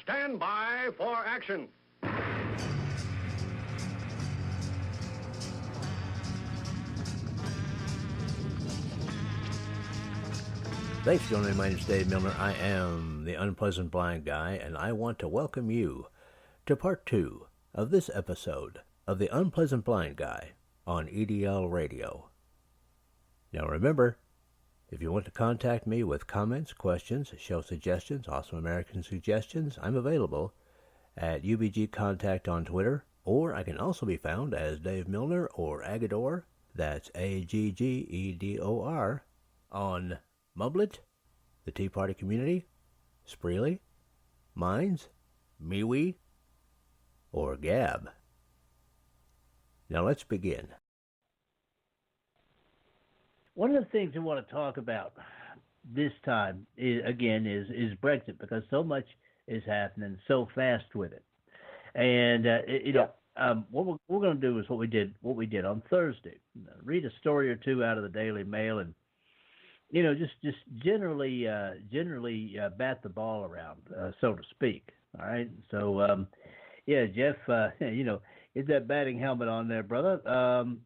stand by for action. Thanks for joining me. My name is Dave Milner. I am the Unpleasant Blind Guy, and I want to welcome you to part 2 of this episode of the Unpleasant Blind Guy on EDL Radio. Now remember, if you want to contact me with comments, questions, show suggestions, Awesome American suggestions, I'm available at UBG Contact on Twitter, or I can also be found as Dave Milner or Agador, that's Aggedor, on Mublet, the Tea Party Community, Spreely, Minds, MeWe, or Gab. Now let's begin. One of the things we want to talk about this time is Brexit, because so much is happening so fast with it. And what we're going to do is what we did on Thursday. Read a story or two out of the Daily Mail and just generally bat the ball around, so to speak. All right. So, Jeff, get that batting helmet on there, brother. And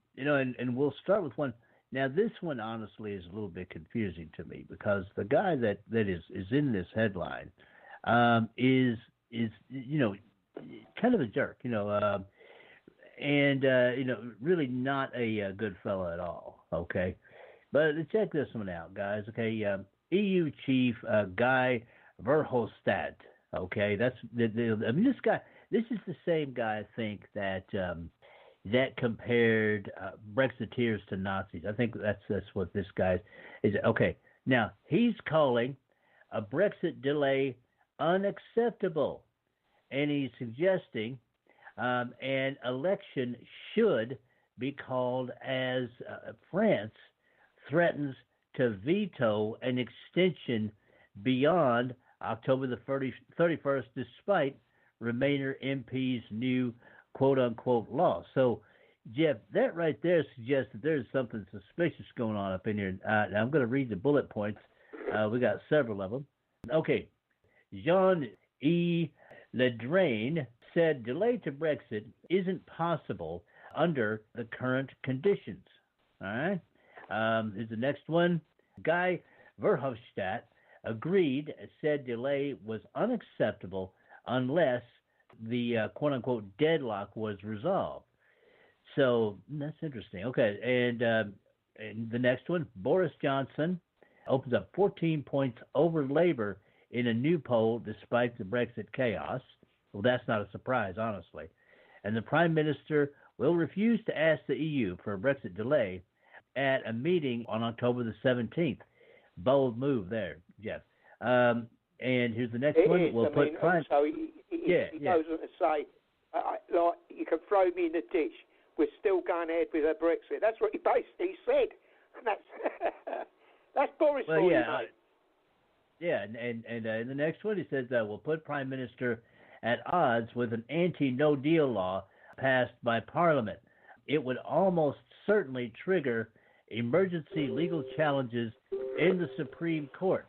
we'll start with one. Now, this one honestly is a little bit confusing to me, because the guy that is in this headline is kind of a jerk, and really not a good fellow at all. Okay. But check this one out, guys. Okay, EU chief Guy Verhofstadt. Okay, that's this guy. This is the same guy, I think, that compared Brexiteers to Nazis. I think that's what this guy is. Okay, now he's calling a Brexit delay unacceptable, and he's suggesting an election should be called as France threatens to veto an extension beyond October the 31st, despite Remainer MP's new quote-unquote law. So, Jeff, that right there suggests that there's something suspicious going on up in here. Now I'm going to read the bullet points. We got several of them. Okay. Jean-E Le Drian said delay to Brexit isn't possible under the current conditions. All right? Here's the next one. Guy Verhofstadt said delay was unacceptable unless the quote-unquote deadlock was resolved. So that's interesting. Okay, and the next one, Boris Johnson opens up 14 points over Labour in a new poll despite the Brexit chaos. Well, that's not a surprise, honestly. And the Prime Minister will refuse to ask the EU for a Brexit delay at a meeting on October the 17th. Bold move there, Jeff. And here's the next one. He goes on to say, you can throw me in the ditch. We're still going ahead with a Brexit. That's what he basically said. That's Boris for you, mate. Yeah, and the next one, he says that we'll put Prime Minister at odds with an anti-no deal law passed by Parliament. It would almost certainly trigger emergency legal challenges in the Supreme Court.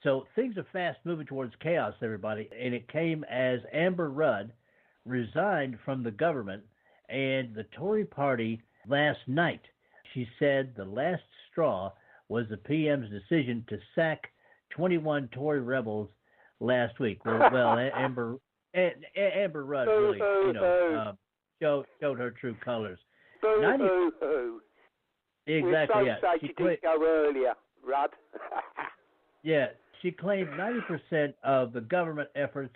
So things are fast moving towards chaos, everybody. And it came as Amber Rudd resigned from the government and the Tory party last night. She said the last straw was the PM's decision to sack 21 Tory rebels last week. Well, Amber Rudd really, showed her true colors. Exactly. We're so sad you didn't go earlier, Rudd. Yeah, she claimed 90% of the government efforts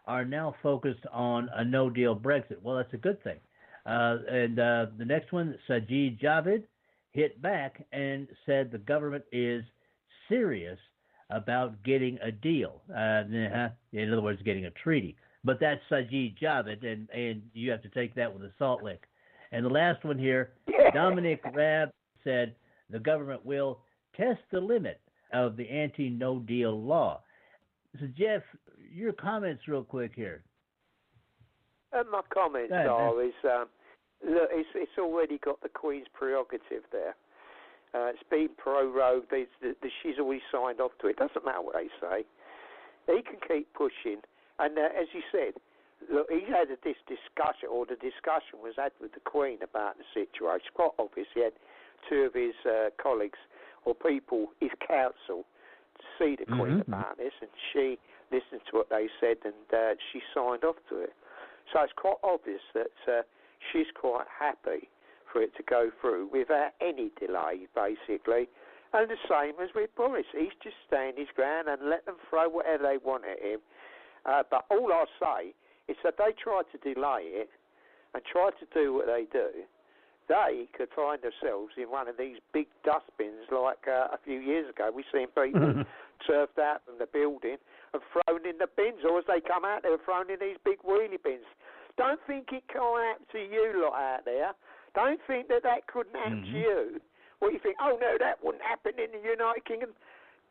are now focused on a no-deal Brexit. Well, that's a good thing. And the next one, Sajid Javid, hit back and said the government is serious about getting a deal. In other words, getting a treaty. But that's Sajid Javid, and you have to take that with a salt lick. And the last one here, Dominic Raab said the government will test the limit of the anti-no deal law. So, Jeff, your comments real quick here. My comments are, look, it's already got the Queen's prerogative there. It's been prorogued. She's always signed off to it. Doesn't matter what they say. He can keep pushing And as you said, look, he had this discussion, or the discussion was had with the Queen about the situation. It's quite obvious. He had two of his colleagues or people, his counsel, to see the Queen about this, and she listened to what they said, and she signed off to it. So it's quite obvious that she's quite happy for it to go through without any delay, basically. And the same as with Boris. He's just staying his ground and let them throw whatever they want at him. But all I say is that they try to delay it and try to do what they do. They could find themselves in one of these big dustbins like a few years ago. We've seen people served out from the building and thrown in the bins, or as they come out, they were thrown in these big wheelie bins. Don't think it can't happen to you lot out there. Don't think that couldn't happen to you. What you think, oh no, that wouldn't happen in the United Kingdom.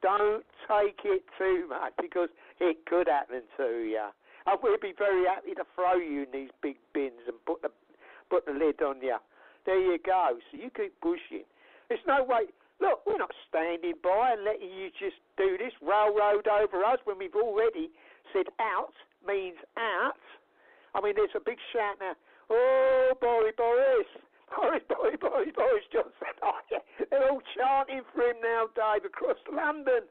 Don't take it too much, because it could happen to you. And we'd be very happy to throw you in these big bins and put the lid on you. There you go. So you keep pushing. There's no way. Look, we're not standing by and letting you just do this, railroad over us, when we've already said out means out. I mean, there's a big shout now. Oh, Boris Johnson. Oh, yeah. They're all chanting for him now, Dave, across London.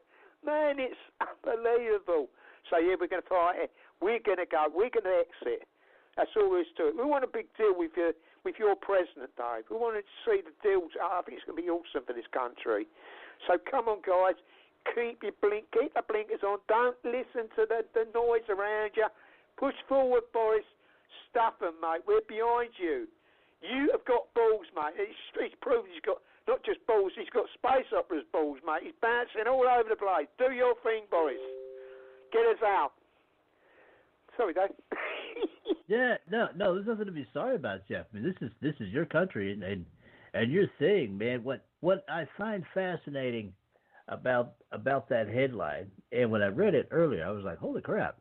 Man, it's unbelievable. So, yeah, we're going to fight it. We're going to go. We're going to exit. That's all there is to it. We want a big deal with your president, Dave. We want to see the deals. I think it's going to be awesome for this country. So come on, guys. Keep the blinkers on. Don't listen to the noise around you. Push forward, Boris. Stuff them, mate. We're behind you. You have got balls, mate. He's proven he's got not just balls, he's got space opera's balls, mate. He's bouncing all over the place. Do your thing, Boris. Get us out. Sorry, Dave. Yeah, no, there's nothing to be sorry about, Jeff. I mean, this is your country and your thing, man. What I find fascinating about that headline, and when I read it earlier, I was like, holy crap,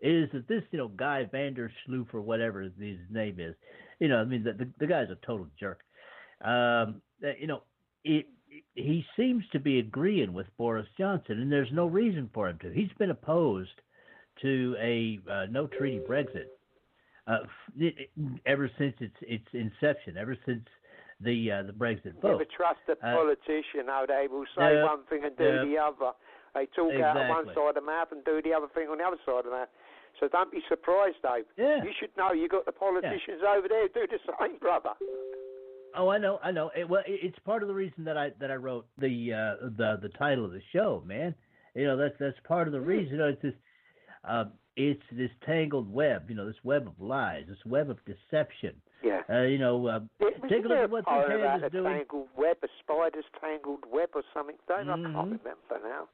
is that this Guy Vandersloot or whatever his name is, I mean the guy's a total jerk. He seems to be agreeing with Boris Johnson, and there's no reason for him to. He's been opposed to a no treaty Brexit ever since its inception, ever since the Brexit vote. Never trust a politician, how they will say one thing and do the other. They talk out on one side of the mouth and do the other thing on the other side of the mouth. So don't be surprised, Dave. Yeah. You should know you got the politicians over there who do the same, brother. Oh, I know. It's part of the reason that I wrote the title of the show, man. That's part of the reason. It's this tangled web. This web of lies, this web of deception. Yeah. Take a look at what the head is doing. Tangled web, a spider's tangled web, or something. I can't remember now.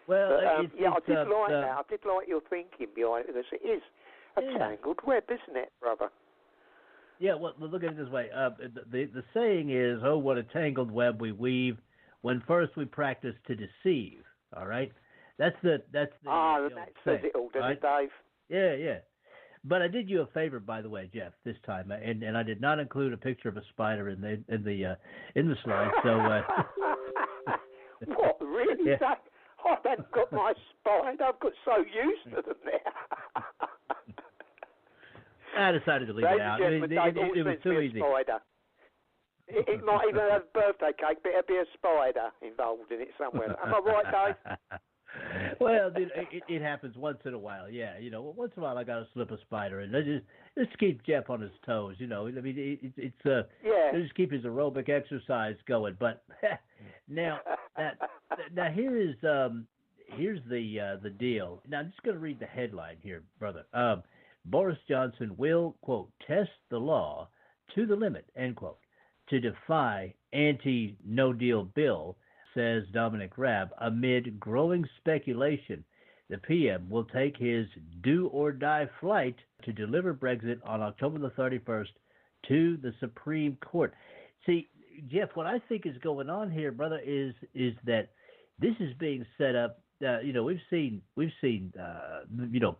Well, I did like that. I did like your thinking behind it, because it is a tangled web, isn't it, brother? Yeah, well, look at it this way. The saying is, oh, what a tangled web we weave when first we practice to deceive. All right? That's the that says it all, doesn't it, Dave? Yeah. But I did you a favor, by the way, Jeff, this time, and I did not include a picture of a spider in the slide. So what, really? Yeah. I haven't got my spider. I've got so used to them there. I decided to leave it out. It was too easy. Spider. It might even have a birthday cake, but there'll be a spider involved in it somewhere. Am I right, Dave? Well, it happens once in a while. Yeah, once in a while I got to slip a spider in. Just keep Jeff on his toes. I mean, it's just keep his aerobic exercise going. But now here's the deal. Now I'm just going to read the headline here, brother. Boris Johnson will, quote, test the law to the limit, end quote, to defy anti-no deal bill, says Dominic Raab, amid growing speculation. The PM will take his do-or-die flight to deliver Brexit on October the 31st to the Supreme Court. See, Jeff, what I think is going on here, brother, is that this is being set up. We've seen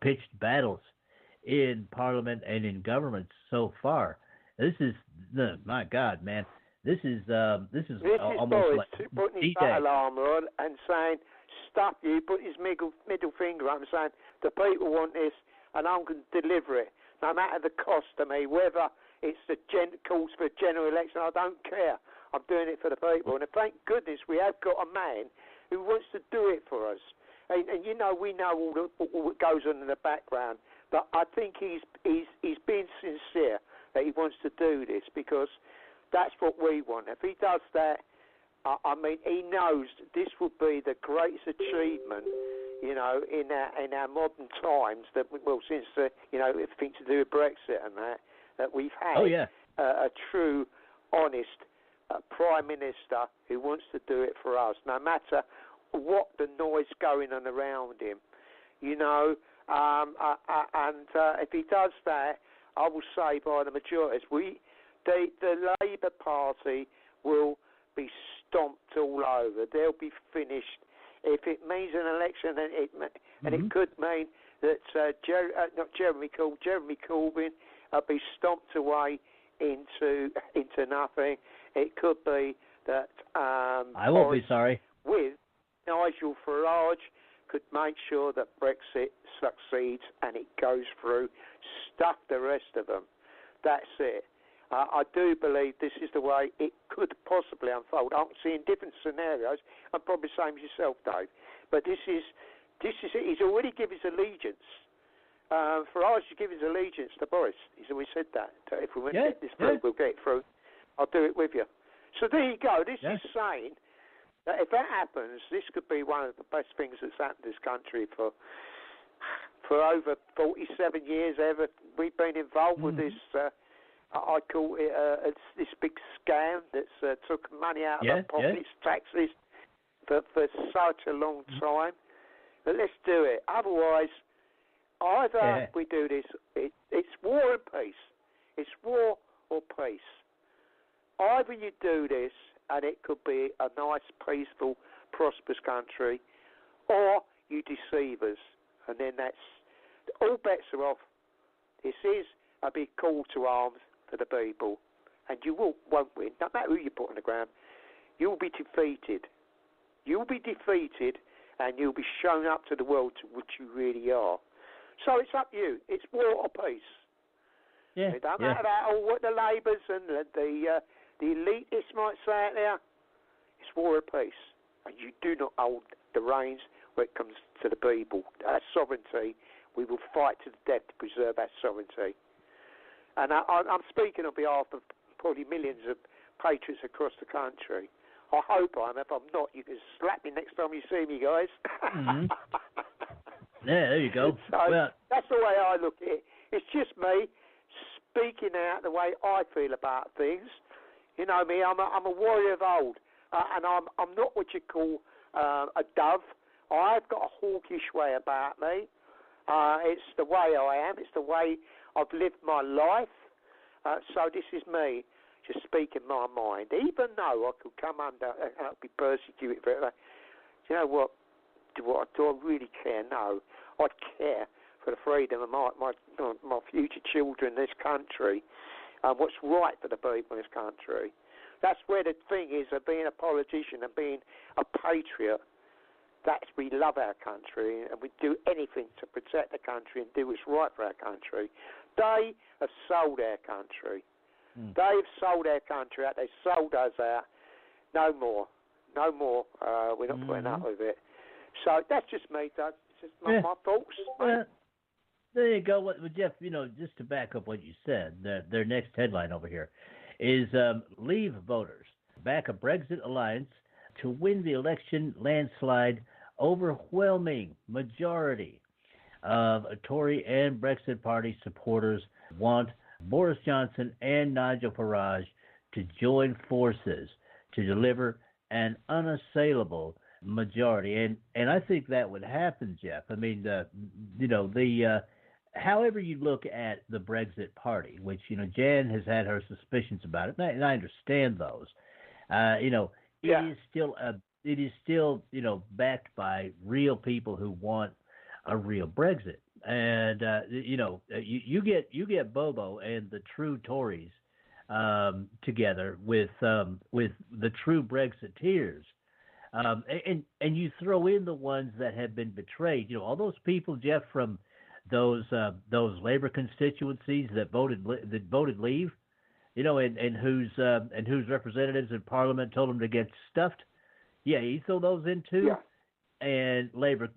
pitched battles in Parliament and in government so far. This is my God, man. This is almost Boris like putting his battle armour on and saying, "Stop you!" Put his middle finger up and saying, The people want this, and I'm going to deliver it, no matter the cost to me, whether it's the calls for a general election. I don't care. I'm doing it for the people. And thank goodness we have got a man who wants to do it for us. And we know all that goes on in the background. But I think he's being sincere that he wants to do this, because that's what we want. If he does that, he knows this will be the greatest achievement, in our modern times, since everything to do with Brexit and that we've had. Oh, yeah. A true, honest Prime Minister who wants to do it for us, no matter what the noise going on around him, and if he does that, I will say by the majorities, the Labour Party will be stomped all over. They'll be finished. If it means an election, and it could mean that Jeremy Corbyn be stomped away into nothing. It could be that I won't be sorry. With Nigel Farage could make sure that Brexit succeeds and it goes through. Stuff the rest of them. That's it. I do believe this is the way it could possibly unfold. I'm seeing different scenarios. I'm probably the same as yourself, Dave. But this is it. He's already given his allegiance. Farage has given his allegiance to Boris. He's always said that. If we win this through, we'll get it through. I'll do it with you. So there you go. This is saying that if that happens, this could be one of the best things that's happened to this country for over 47 years ever. We've been involved with this. I call it this big scam that's took money out of our pockets, taxes, for such a long time. But let's do it. Otherwise, either we do this, it's war and peace. It's war or peace. Either you do this, and it could be a nice, peaceful, prosperous country, or you deceive us, and then that's all bets are off. This is a big call to arms for the people, and you won't win. No matter who you put on the ground, you'll be defeated. You'll be defeated, and you'll be shown up to the world to which you really are. So it's up to you. It's war or peace. Yeah. It don't matter what the Labours and the elitists might say out there. It's war or peace, and you do not hold the reins when it comes to the people. Our sovereignty, we will fight to the death to preserve our sovereignty. And I'm speaking on behalf of probably millions of patriots across the country. I hope I am. If I'm not, you can slap me next time you see me, guys. Yeah, there you go. So that's the way I look at it. It's just me speaking out the way I feel about things. You know me, I'm a warrior of old, and I'm not what you call a dove. I've got a hawkish way about me. It's the way I am. It's the way I've lived my life. So this is me just speaking my mind. Even though I could come under and be persecuted for it, you know what? Do I really care? No. I care for the freedom of my future children in this country and what's right for the people in this country. That's where the thing is of being a politician and being a patriot. We love our country and we do anything to protect the country and do what's right for our country. They have sold our country. They've sold our country out. They sold us out. No more. No more. We're not putting up with it. So that's just me, Doug. It's just my thoughts. There you go. Well, Jeff, just to back up what you said, their next headline over here is Leave voters back a Brexit alliance to win the election landslide. Overwhelming majority of Tory and Brexit Party supporters want Boris Johnson and Nigel Farage to join forces to deliver an unassailable majority, and I think that would happen, Jeff. I mean, however you look at the Brexit Party, which Jan has had her suspicions about it, and I understand those. It is still backed by real people who want a real Brexit, and you get Bobo and the true Tories together with the true Brexiteers. And you throw in the ones that have been betrayed. You know, all those people, Jeff, from those labor constituencies that voted leave. You know, and whose representatives in Parliament told them to get stuffed. Yeah, you throw those in too. Yeah. And labor,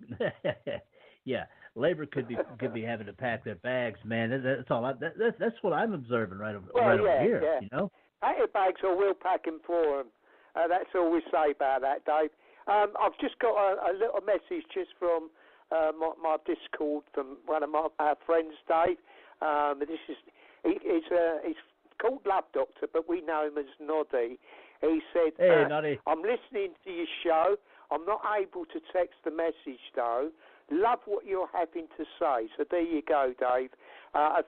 yeah, labor could be having to pack their bags, man. That's all. That's what I'm observing right over here. Yeah. You know, pack your bags or we'll pack them for them. That's all we say about that, Dave. I've just got a little message just from my Discord from one of our friends, Dave. This is he's called Love Doctor, but we know him as Noddy. He said, "Hey, Noddy, I'm listening to your show. I'm not able to text the message though. Love what you're having to say. So there you go, Dave.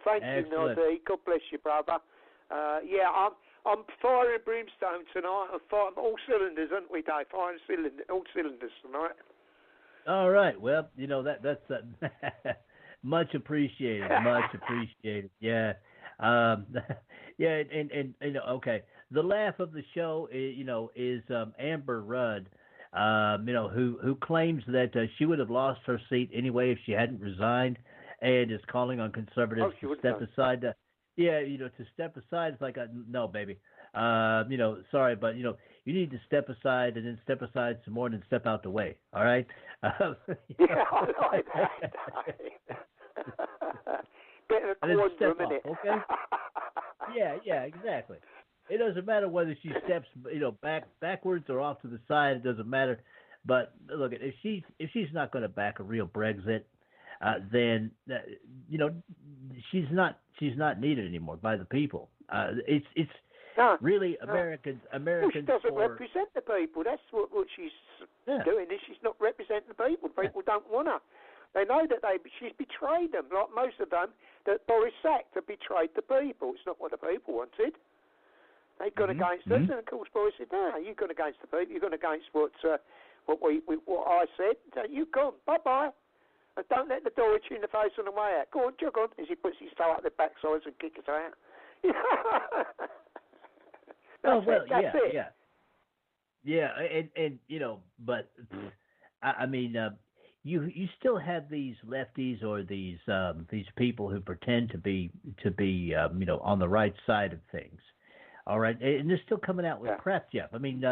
Thank Excellent. you, Noddy. God bless you, brother. I'm firing brimstone tonight. I'm firing all cylinders, aren't we, Dave? All cylinders tonight. All right. Well, you know that's much appreciated. Much appreciated. Yeah. Yeah. And okay. The laugh of the show, is Amber Rudd. Who claims that she would have lost her seat anyway if she hadn't resigned, and is calling on conservatives to step aside. To step aside. It's like, no, baby. Sorry, but you need to step aside and then step aside some more and then step out the way. All right. I like that. Bit of a quandrum, isn't it? Okay. Yeah, exactly. It doesn't matter whether she steps, backwards or off to the side. It doesn't matter. But look, if she's not going to back a real Brexit, then she's not needed anymore by the people. It's really Americans. She doesn't represent the people. That's what she's doing. Is she's not representing the people. People don't want her. They know that she's betrayed them. Like most of them, that Boris sacked have betrayed the people. It's not what the people wanted. They've gone against us, and of course Boris said, "No, you've gone against the people. You've gone against what I said. You've gone. Bye." And don't let the door hit you in the face on the way out. Go on, jog on, as he puts his toe up the backsides and kicks us out. That's it. Yeah, and but I mean, you still have these lefties or these people who pretend to be on the right side of things. All right, and they're still coming out with crap, Jeff. I mean,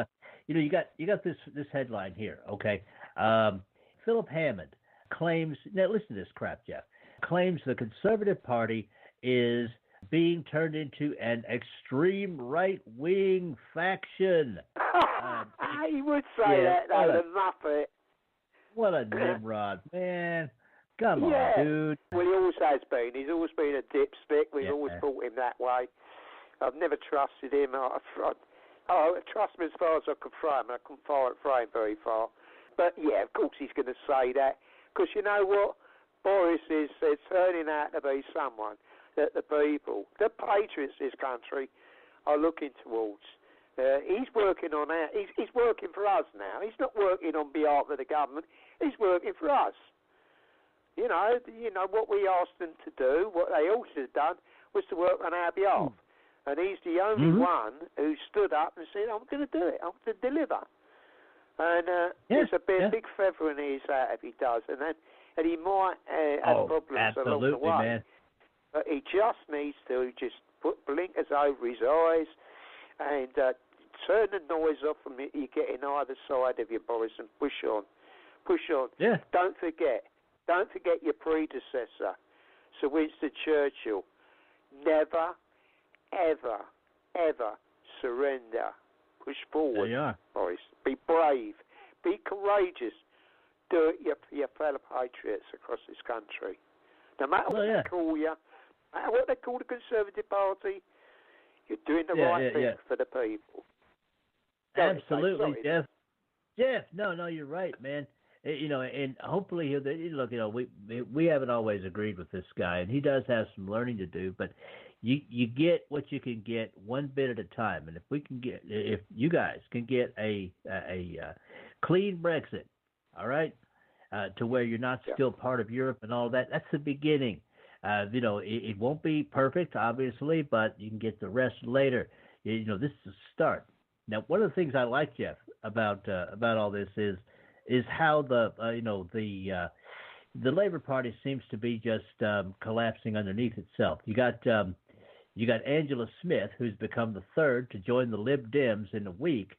you got this headline here, okay? Philip Hammond claims. Now listen to this crap, Jeff. Claims the Conservative Party is being turned into an extreme right-wing faction. He would say that, though, the Muppet. What a Nimrod, man. Come on, dude. Well, he always has been. He's always been a dipstick. We've always thought him that way. I've never trusted him. I trust him as far as I could throw him. I couldn't throw him very far. But, yeah, of course he's going to say that. Because you know what? Boris is turning out to be someone that the people, the patriots of this country, are looking towards. He's working on our. He's working for us now. He's not working on behalf of the government. He's working for us. You know what we asked them to do. What they all should have done was to work on our behalf. And he's the only one who stood up and said, "I'm going to do it. I'm going to deliver." And there's a big feather in his hat if he does, and he might have problems along the way. Man. But he just needs to just put blinkers over his eyes and turn the noise off from you getting either side of you, Boris, and push on. Push on. Yeah. Don't forget your predecessor, Sir Winston Churchill. Never, ever, ever surrender. Push forward, There you are. Boris. Be brave. Be courageous. Do it for your fellow patriots across this country. No matter what they call you, no matter what they call the Conservative Party, you're doing the right thing for the people. Absolutely, Jeff. Jeff, no, you're right, man. And hopefully we haven't always agreed with this guy, and he does have some learning to do. But you get what you can get one bit at a time, and if you guys can get a clean Brexit, all right, to where you're not still part of Europe and all that, that's the beginning. It won't be perfect, obviously, but you can get the rest later. This is a start. Now, one of the things I like, Jeff, about all this is how the Labor Party seems to be just collapsing underneath itself. You got Angela Smith, who's become the third to join the Lib Dems in a week,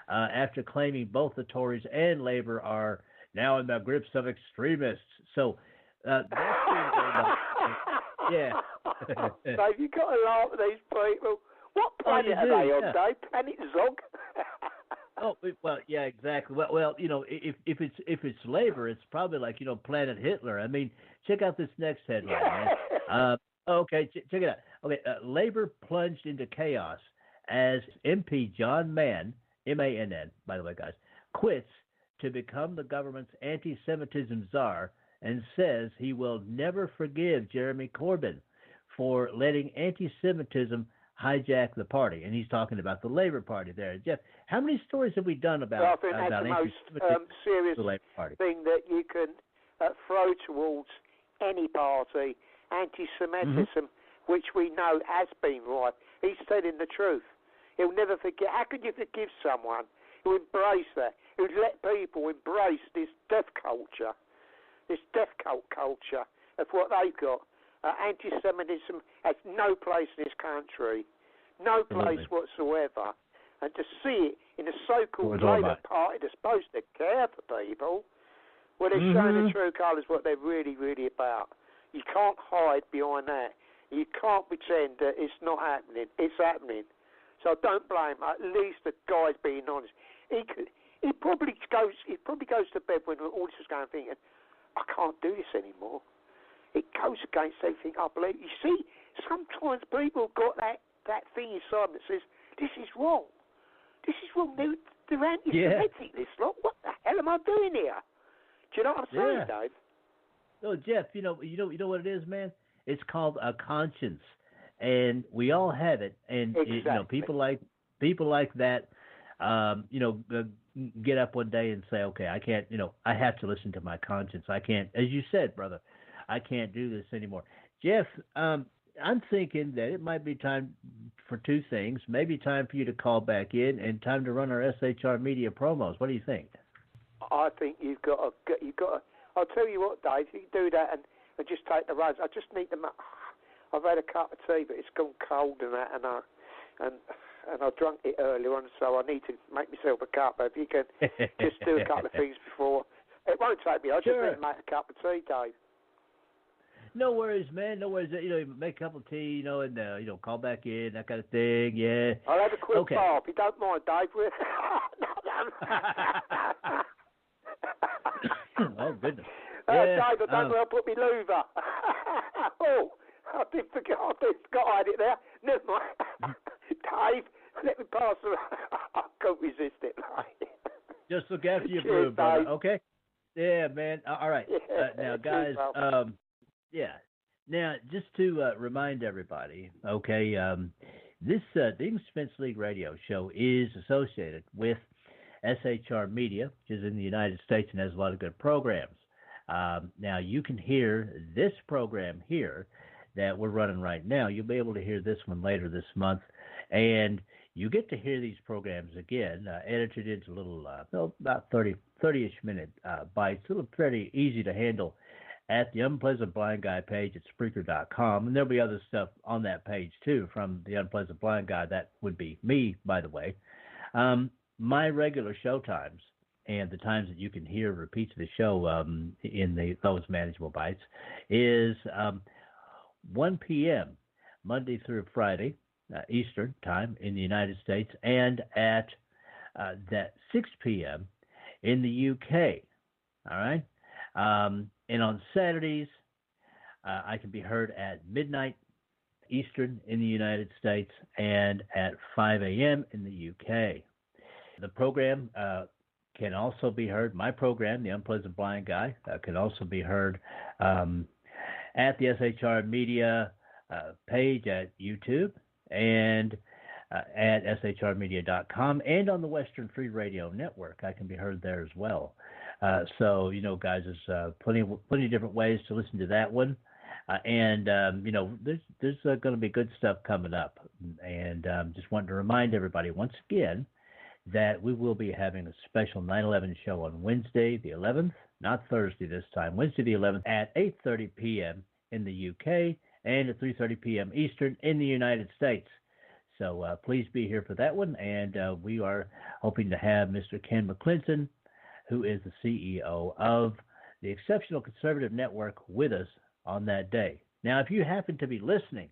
after claiming both the Tories and Labor are now in the grips of extremists. So that's yeah. Dave, you got to laugh at these people. What planet are they on, Dave? Planet Zog? Oh well, yeah, exactly. Well, if it's Labor, it's probably like Planet Hitler. I mean, check out this next headline, man. Okay, check it out. Okay, Labor plunged into chaos as MP John Mann, M-A-N-N, by the way, guys, quits to become the government's anti-Semitism czar and says he will never forgive Jeremy Corbyn for letting anti-Semitism hijack the party. And he's talking about the Labor Party there. Jeff, how many stories have we done about I think that's the most serious thing that you can throw towards any party, anti-Semitism, which we know has been right. He's telling the truth. He'll never forget. How could you forgive someone who embraced that, who let people embrace this death culture, this death cult culture of what they've got? Anti-Semitism has no place in this country, no place whatsoever. And to see it in a so-called Labour Party that's supposed to care for people, well, they're showing the true colours what they're really, really about. You can't hide behind that. You can't pretend that it's not happening. It's happening. So don't blame. At least the guy's being honest. He probably goes to bed when all this was going, thinking, I can't do this anymore. It goes against everything I believe. You see, sometimes people got that thing inside that says, this is wrong. This is wrong. They're anti-Semitic, this lot. What the hell am I doing here? Do you know what I'm saying, Dave? No, Jeff, you know what it is, man? It's called a conscience. And we all have it. And people like that, get up one day and say, okay, I can't, I have to listen to my conscience. I can't, as you said, brother, I can't do this anymore. Jeff, I'm thinking that it might be time for two things. Maybe time for you to call back in and time to run our SHR media promos. What do you think? I think you've got to, I'll tell you what, Dave, you can do that and just take the roads. I just need them. I've had a cup of tea, but it's gone cold and that, and I drank it earlier on, so I need to make myself a cup. If you can just do a couple of things before, it won't take me. I just need to make a cup of tea, Dave. No worries, man. No worries. Make a cup of tea, and call back in, that kind of thing. Yeah. I'll have a quick bar, if you don't mind, Dave. Oh goodness. Dave, I don't know where I put my louver. Oh, I did forget I had it there. Never mind. Dave, let me pass around. I can't resist it, mate. Just look after your brew, brother. Dave. Okay? Yeah, man. All right. Now, guys, Now, just to remind everybody, okay, this the English Defense League radio show is associated with SHR Media, which is in the United States and has a lot of good programs. Now, you can hear this program here that we're running right now. You'll be able to hear this one later this month. And you get to hear these programs again, edited into little, about 30-ish minute bites, a little pretty easy to handle at the Unpleasant Blind Guy page at Spreaker.com. And there'll be other stuff on that page, too, from the Unpleasant Blind Guy. That would be me, by the way. My regular show times and the times that you can hear repeats of the show in those manageable bites is 1 p.m. Monday through Friday, Eastern time in the United States, and at that 6 p.m. in the UK. All right? And on Saturdays, I can be heard at midnight Eastern in the United States and at 5 a.m. in the UK. The program can also be heard, my program, The Unpleasant Blind Guy, can also be heard at the SHR Media page at YouTube and at shrmedia.com and on the Western Free Radio Network. I can be heard there as well. So, guys, there's plenty of different ways to listen to that one. And there's going to be good stuff coming up. And just wanted to remind everybody once again that we will be having a special 9/11 show on Wednesday the 11th, not Thursday this time, Wednesday the 11th at 8:30 p.m. in the UK and at 3:30 p.m. Eastern in the United States. So please be here for that one, and we are hoping to have Mr. Ken McClinton, who is the CEO of the Exceptional Conservative Network, with us on that day. Now, if you happen to be listening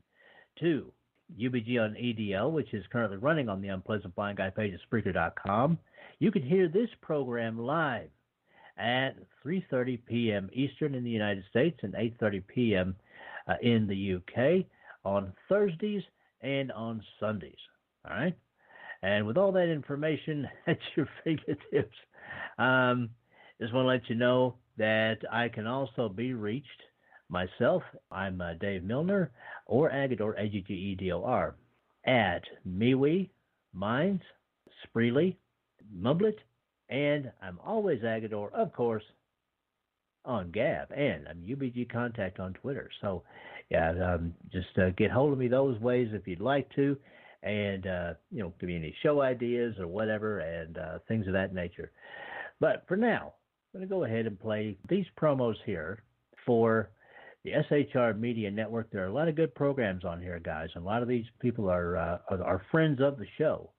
to UBG on EDL, which is currently running on the Unpleasant Blind Guy page at Spreaker.com, you can hear this program live at 3:30 p.m. Eastern in the United States and 8:30 p.m. In the UK on Thursdays and on Sundays. All right? And with all that information at your fingertips, just want to let you know that I can also be reached myself. I'm Dave Milner, or Agador, A-G-G-E-D-O-R, at MeWe, Minds, Spreely, Mumblet, and I'm always Agador, of course, on Gab, and I'm UBG Contact on Twitter. So, yeah, just get hold of me those ways if you'd like to, and, give me any show ideas or whatever, and things of that nature. But for now, I'm going to go ahead and play these promos here for the SHR Media Network. There are a lot of good programs on here, guys, and a lot of these people are friends of the show.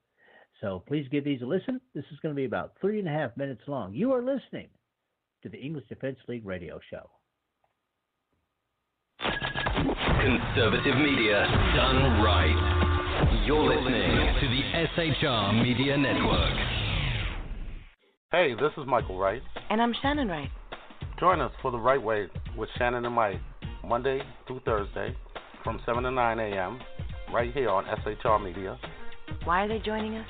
So please give these a listen. This is going to be about 3.5 minutes long. You are listening to the English Defense League radio show. Conservative media done right. You're listening to the SHR Media Network. Hey, this is Michael Wright. And I'm Shannon Wright. Join us for The Right Way with Shannon and Mike, Monday through Thursday from 7 to 9 a.m. right here on SHR Media. Why are they joining us?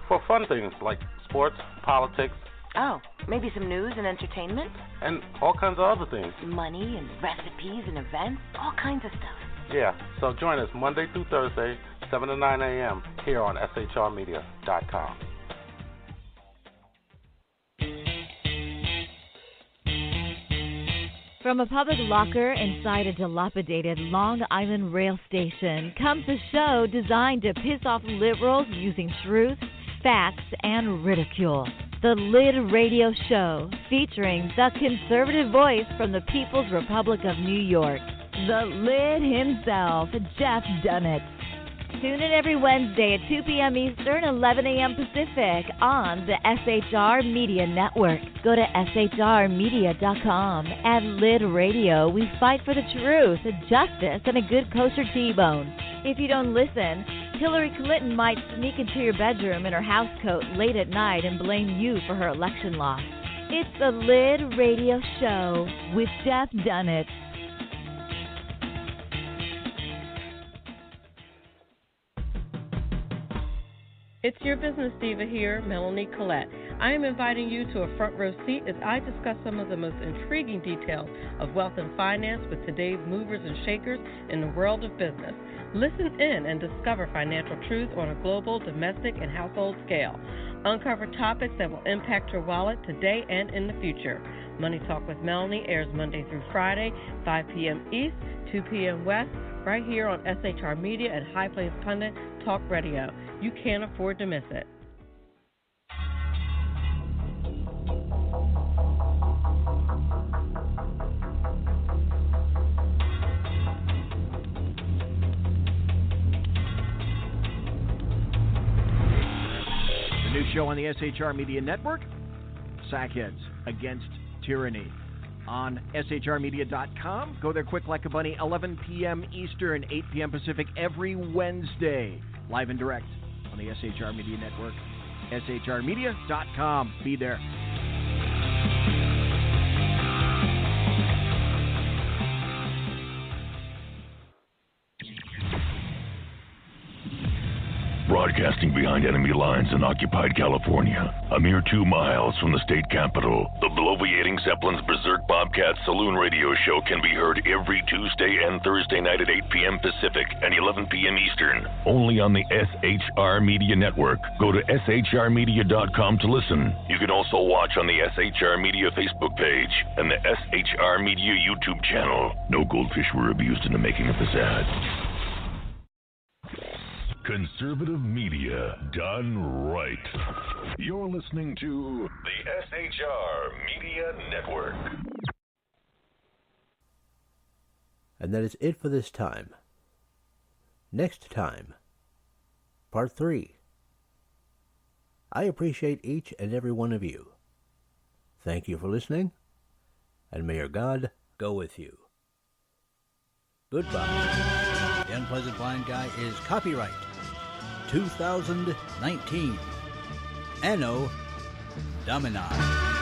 For fun things like sports, politics. Oh, maybe some news and entertainment? And all kinds of other things. Money and recipes and events, all kinds of stuff. Yeah, so join us Monday through Thursday, 7 to 9 a.m. here on shrmedia.com. From a public locker inside a dilapidated Long Island rail station comes a show designed to piss off liberals using truth, facts, and ridicule. The Lid Radio Show, featuring the conservative voice from the People's Republic of New York, the Lid himself, Jeff Dunnett. Tune in every Wednesday at 2 p.m. Eastern, 11 a.m. Pacific on the SHR Media Network. Go to shrmedia.com. At Lid Radio, we fight for the truth, justice, and a good kosher T-bone. If you don't listen, Hillary Clinton might sneak into your bedroom in her housecoat late at night and blame you for her election loss. It's the Lid Radio Show with Jeff Dunnett. It's your business diva here, Melanie Collette. I am inviting you to a front row seat as I discuss some of the most intriguing details of wealth and finance with today's movers and shakers in the world of business. Listen in and discover financial truth on a global, domestic, and household scale. Uncover topics that will impact your wallet today and in the future. Money Talk with Melanie airs Monday through Friday, 5 p.m. East, 2 p.m. West, right here on SHR Media and High Plains Pundit Talk Radio. You can't afford to miss it. The new show on the SHR Media Network, Sackheads Against Tyranny. On shrmedia.com. Go there quick like a bunny, 11 p.m. Eastern, 8 p.m. Pacific every Wednesday. Live and direct on the SHR Media Network. shrmedia.com. Be there. Broadcasting behind enemy lines in occupied California, a mere 2 miles from the state capital, the bloviating Zeppelin's Berserk Bobcat Saloon Radio Show can be heard every Tuesday and Thursday night at 8 p.m. Pacific and 11 p.m. Eastern, only on the SHR Media Network. Go to shrmedia.com to listen. You can also watch on the SHR Media Facebook page and the SHR Media YouTube channel. No goldfish were abused in the making of this ad. Conservative media done right. You're listening to the SHR Media Network. And that is it for this time. Next time, Part 3. I appreciate each and every one of you. Thank you for listening, and may your God go with you. Goodbye. The Unpleasant Blind Guy is copyright 2019. Anno Domini.